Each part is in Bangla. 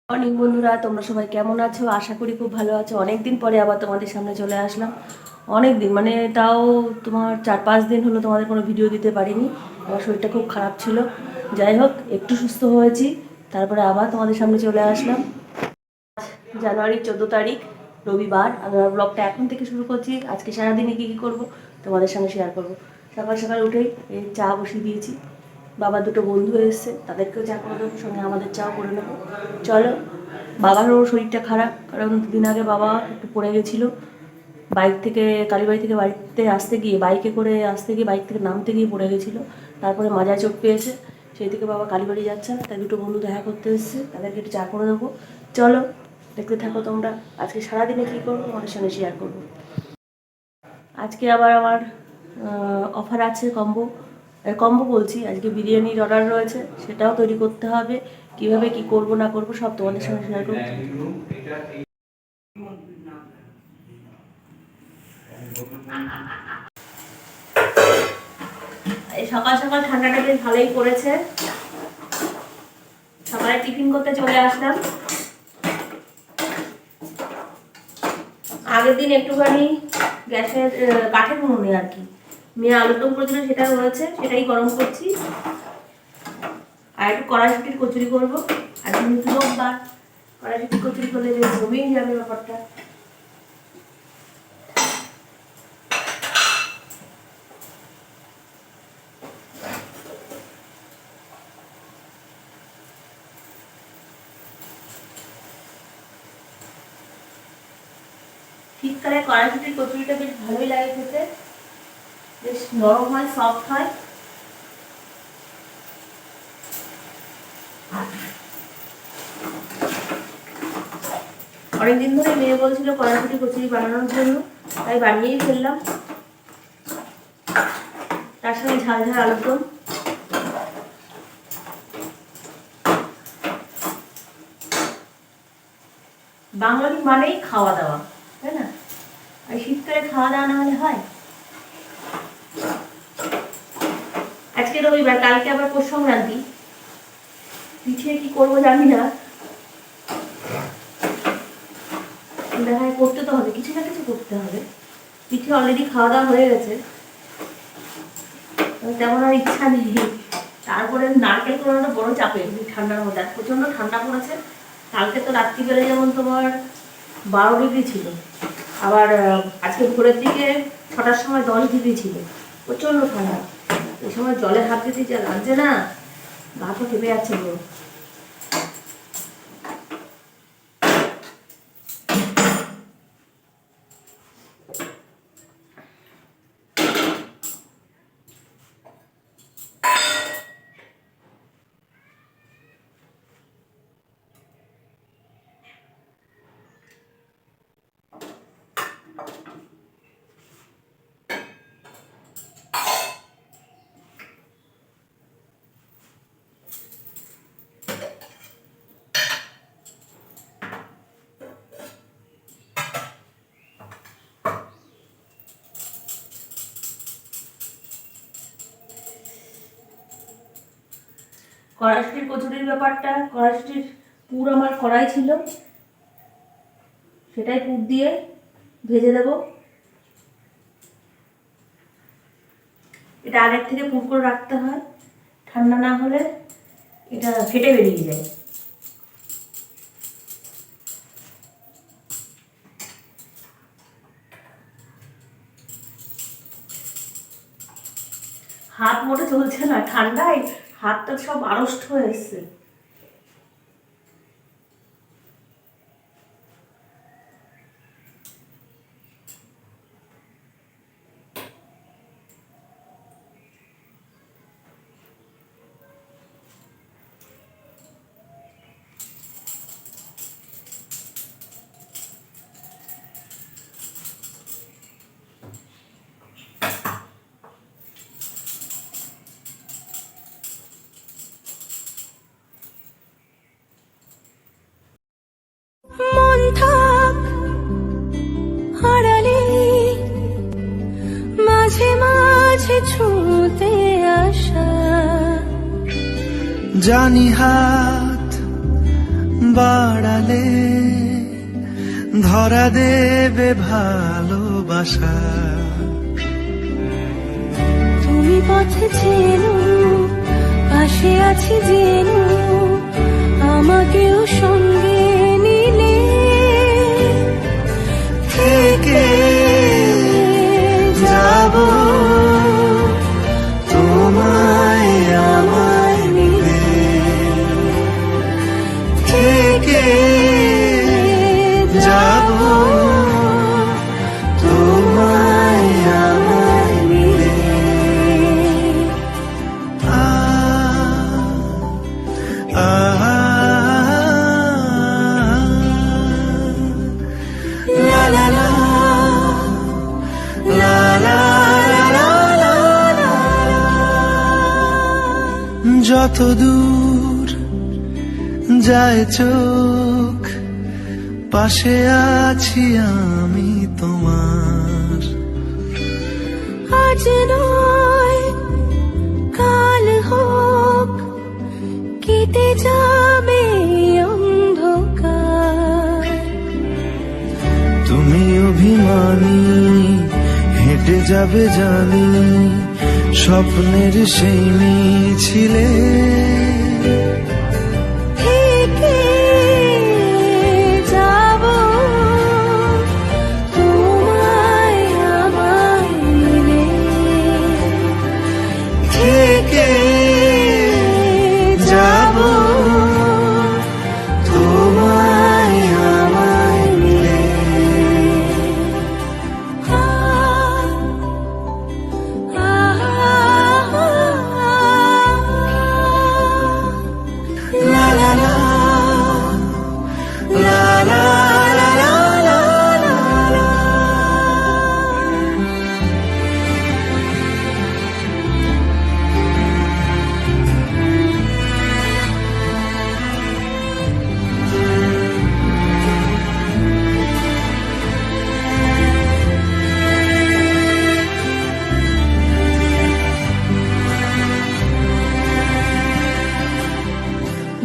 অনেক বন্ধুরা, তোমরা সবাই কেমন আছো? আশা করি খুব ভালো আছো। অনেকদিন পরে আবার তোমাদের সামনে চলে আসলাম। অনেক দিন মানে তাও তোমার 4-5 দিন হলো তোমাদের কোনো ভিডিও দিতে পারিনি। আমার শরীরটা খুব খারাপ ছিল। যাই হোক, একটু সুস্থ হয়েছি, তারপরে আবার তোমাদের সামনে চলে আসলাম। জানুয়ারির 14 তারিখ, রবিবার। আমি আমার ব্লগটা এখন থেকে শুরু করছি। আজকে সারাদিনে কী কী করবো তোমাদের সঙ্গে শেয়ার করবো। সকাল সকাল উঠেই এই চা বসিয়ে দিয়েছি। বাবার দুটো বন্ধু এসছে, তাদেরকেও চা করে দেবো, সঙ্গে আমাদের চাও করে নেবো। চলো। বাবারও শরীরটা খারাপ, কারণ দুদিন আগে বাবা একটু পড়ে গেছিলো। বাইক থেকে, কালীবাড়ি থেকে বাড়িতে আসতে গিয়ে, বাইকে করে আসতে গিয়ে বাইক থেকে নামতে গিয়ে পড়ে গেছিলো। তারপরে মাজায় চোট পেয়েছে, সেই থেকে বাবা কালীবাড়ি যাচ্ছে না। তাই দুটো বন্ধু দেখা করতে এসেছে, তাদেরকে একটু চা করে দেবো। চলো, দেখতে থাকো তোমরা। আজকে সারাদিনে কী করবো আমাদের সঙ্গে শেয়ার করবো। আজকে আবার আমার অফার আছে, কম্বো বলছি, আজকে বিরিয়ানির অর্ডার রয়েছে, সেটাও তৈরি করতে হবে। কিভাবে কি করব না করব সব তোমাদের সঙ্গে শেয়ার করবো। এই সকাল সকাল ঠান্ডাটা বেশ ভালোই পড়েছে। সকালে টিফিন করতে চলে আসলাম। আগের দিন একটুখানি গ্যাসের কাঠের উনুনে আর কি মেয়ে আলুর দম করেছিল, সেটা রয়েছে, সেটাই গরম করছি। আর একটু কড়াইশুটির কচুরি করবো। আর যেহেতু রোববার, কড়াইশুটির কচুরি করলে বেশ জমেই যাবে ব্যাপারটা। শীতকালে কড়াইশুটির কচুরিটা বেশ ভালোই লাগে খেতে, বেশ নরম হয়, সফট হয়। অনেকদিন ধরে মেয়ে বলছিল কড়াইশুটি কচুরি বানানোর জন্য, তাই বানিয়েই ফেললাম। তার সঙ্গে ঝাল ঝাল আলুর দম। বাঙালি মানেই খাওয়া দাওয়া, তাই না? আর শীতকালে খাওয়া দাওয়া না হলে হয়? আজকে রবিবার, কালকে আবার পৌষ সংক্রান্তি। পিঠে কি করবো জানি না, দেখা করতে তো হবে, কিছু না কিছু করতে হবে। পিঠে অলরেডি খাওয়া দাওয়া হয়ে গেছে, তেমন আর ইচ্ছা নেই। তারপরে নারকেল কোরানোটা বড় চাপের ঠান্ডার মধ্যে, প্রচন্ড ঠান্ডা পড়েছে। কালকে তো রাত্রিবেলা যেমন তোমার 12 ডিগ্রি ছিল, আবার আজকে ভোরের দিকে 6টার সময় 10 ডিগ্রি ছিল। প্রচন্ড ঠান্ডা। এই সময় জলে হাত দিতে যা লাগছে না, গা তো কেঁপে যাচ্ছে পুরো। কড়াইশুটির কচুরির ব্যাপারটা, কড়াইশুটির পুর আমার কড়াই ছিল, সেটাই পুর দিয়ে ভেজে দেব। এটা আগের থেকে পুর করে রাখতে হয়, ঠান্ডা না হলে এটা ফেটে বেরিয়ে যায়। হাত মোটে চলছে না, ঠান্ডায় হাতটা সব আড়ষ্ট হয়ে এসছে। মাঝে মাঝে ছুঁতে আসা, জানি হাত বাড়ালে ধরা দেবে ভালোবাসা। তুমি পথে চেনো, পাশে আছি জেনো, আমাকেও সঙ্গে নিলে থেকে যাব তোমায় আমায় মিলে, থেকে যাব তোমায় আমায় মিলে। আ আ লা লা লা লা লা লা লা লা। যত দূর যায় চোখ, পাশে আছি আমি তোমার। আজ নয় কাল হোক, কেটে যাবে অন্ধকার। তুমি অভিমানী, হেঁটে যাবে জানি স্বপ্নের সেই মিছিলে। থেকে যাব তোমায় আমায় মিলে, থেকে যাব তোমায় আমায় মিলে। লা লা লা লা লা লা লা লা লা।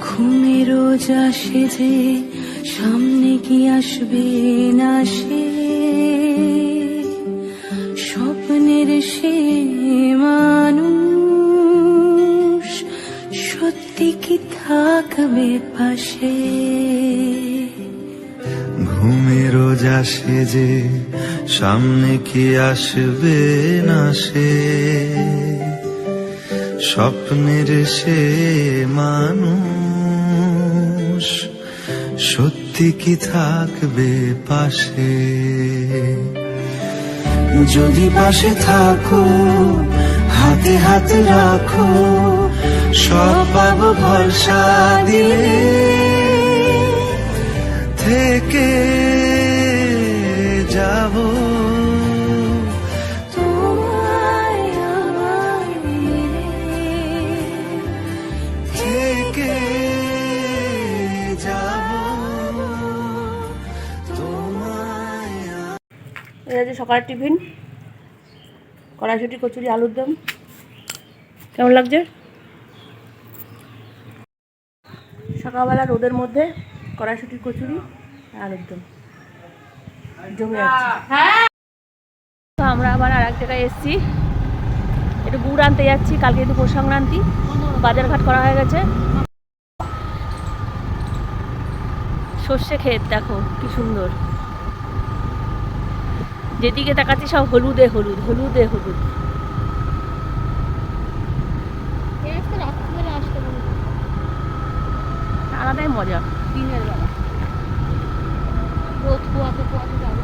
ঘুমে রোজ আসে যে, সামনে কি আসবে না সে, স্বপ্নের সে মানুষ সত্যি কি থাকবে পাশে। ঘুমে রোজ আসে যে, সামনে কি আসবে না সে, স্বপ্নের সে মানুষ সত্যি কি থাকবে পাশে। যদি পাশে থাকো, হাতে হাত রাখো, সব পাবো ভরসা দিলে। থেকে যাব তোমায় আমায় মিলে, থেকে যাব তোমায়। এটা যে সকালের টিফিন, কড়াইশুঁটি, কচুরি, আলুর দম। কেমন লাগছে? সকালবেলা রোদের মধ্যে কড়াইশুঁটি, কচুরি, আলুর দম জমে যাচ্ছে। তো আমরা আবার আর এক জায়গায় এসেছি, একটু গুড় আনতে যাচ্ছি। কালকে একটু পৌষ সংক্রান্তি, বাজারঘাট করা হয়ে গেছে। সর্ষে ক্ষেত দেখো কি সুন্দর, যেদিকে তাকাচ্ছি সব হলুদে হলুদ, হলুদে হলুদ। আলাদাই মজা দিনের বেলা, রোদ পোয়াতে পোয়াতে যাবে।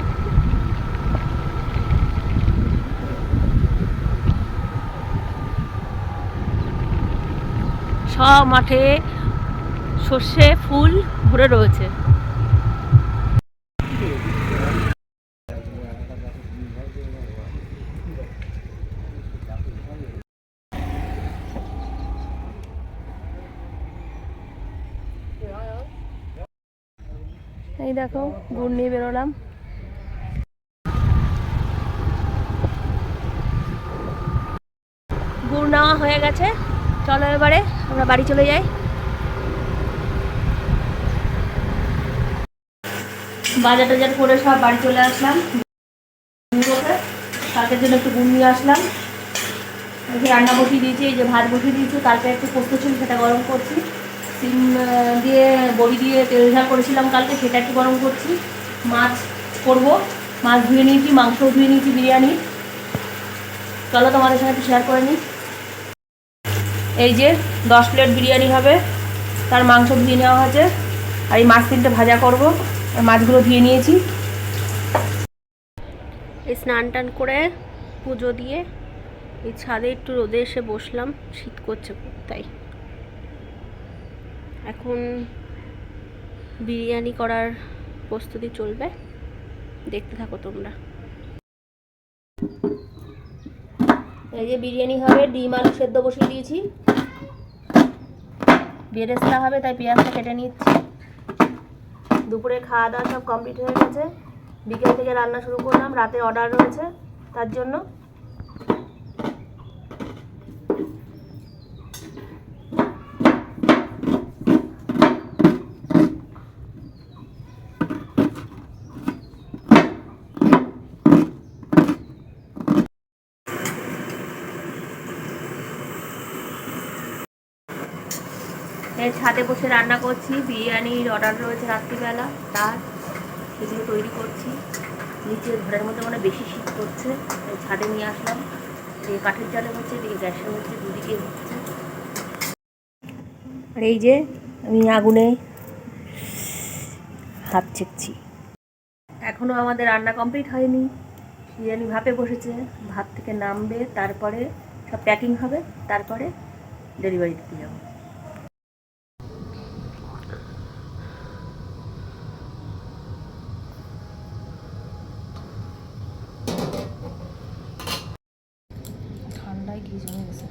সব মাঠে সর্ষে ফুল ভরে রয়েছে। এই দেখো গুড় নিয়ে বেরোলাম। গুড় নেওয়া হয়ে গেছে, চলো এবারে আমরা বাড়ি চলে যাই। বাজার টাজার করে সব বাড়ি চলে আসলাম। কালকের জন্য একটু গুড় নিয়ে আসলাম। দেখি রান্না বসিয়ে দিয়েছি, এই যে ভাত বসিয়ে দিয়েছি। কালকে একটু পোস্ত ছিল, সেটা গরম করছি। সিম দিয়ে বড়ি দিয়ে তেল ঝাল করেছিলাম কালকে, সেটা একটু গরম করছি। মাছ করবো, মাছ ধুয়ে নিয়েছি, মাংসও ধুয়ে নিয়েছি বিরিয়ানি। চলো তোমাদের সঙ্গে একটু শেয়ার করে নিই। এই যে 10 প্লেট বিরিয়ানি হবে, তার মাংস ধুয়ে নেওয়া হয়েছে। আর এই মাছ 3টে ভাজা করব, আর মাছগুলো ধুয়ে নিয়েছি। এই স্নান টান করে পুজো দিয়ে এই ছাদে একটু রোদে এসে বসলাম, শীত করছে খুব, তাই এখন বিরিয়ানি করার প্রস্তুতি চলবে, দেখতে থাকো তোমরা। এই যে বিরিয়ানি হবে, ডিম আলু সেদ্ধ বসিয়ে দিয়েছি। বেরেস্তা হবে, তাই পেঁয়াজটা কেটে নিচ্ছি। দুপুরে খাওয়া দাওয়া সব কমপ্লিট হয়ে গেছে, বিকেল থেকে রান্না শুরু করলাম। রাতে অর্ডার রয়েছে, তার জন্য। এই ছাদে বসে রান্না করছি, বিরিয়ানির অর্ডার রয়েছে রাত্রিবেলা, তার সেগুলো তৈরি করছি। নিচে ঘরের মধ্যে মানে বেশি শীত করছে, তাই ছাদে নিয়ে আসলাম। এই কাঠের জালে হচ্ছে, এদিকে গ্যাসের হচ্ছে, দুদিকে হচ্ছে। আর এই যে আমি আগুনে হাত ছেঁকছি। এখনও আমাদের রান্না কমপ্লিট হয়নি। বিরিয়ানি ভাপে বসেছে, ভাত থেকে নামবে, তারপরে সব প্যাকিং হবে, তারপরে ডেলিভারি দিতে যাবো। ঠান্ডায় ঘি জমে গেছে।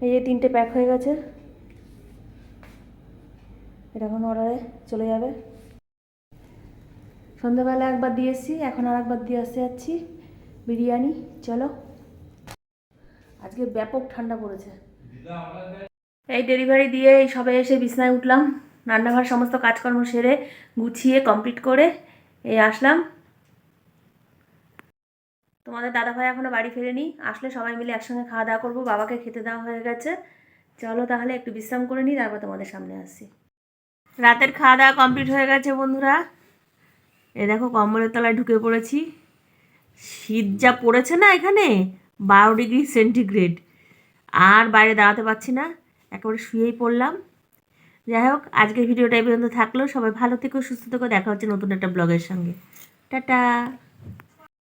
এই যে 3টে প্যাক হয়ে গেছে, এটা এখন অর্ডারে চলে যাবে। সন্ধ্যাবেলা একবার দিয়ে এসেছি, এখন আর একবার দিয়ে আসতে যাচ্ছি বিরিয়ানি। চলো, আজকে ব্যাপক ঠান্ডা পড়েছে। এই ডেলিভারি দিয়ে এই সবে এসে বিছনায় উঠলাম, রান্নাঘর সমস্ত কাজকর্ম সেরে গুছিয়ে কমপ্লিট করে এই আসলাম। তোমাদের দাদাভাই এখনও বাড়ি ফেরেনি, আসলে সবাই মিলে একসঙ্গে খাওয়া দাওয়া করবো। বাবাকে খেতে দেওয়া হয়ে গেছে। চলো তাহলে একটু বিশ্রাম করে নিই, তারপর তোমাদের সামনে আসছি। রাতের খাওয়া দাওয়া কমপ্লিট হয়ে গেছে বন্ধুরা। এ দেখো কম্বলের তলায় ঢুকে পড়েছি। শীত যা পড়েছে না এখানে, 12 ডিগ্রি সেন্টিগ্রেড, আর বাইরে দাঁড়াতে পারছি না, একেবারে শুয়েই পড়লাম। যাই হোক, আজকের ভিডিওটা এই পর্যন্ত থাকলো। সবাই ভালো থেকো, সুস্থ থেকো, দেখা হচ্ছে নতুন একটা ব্লগের সঙ্গে। টাটা।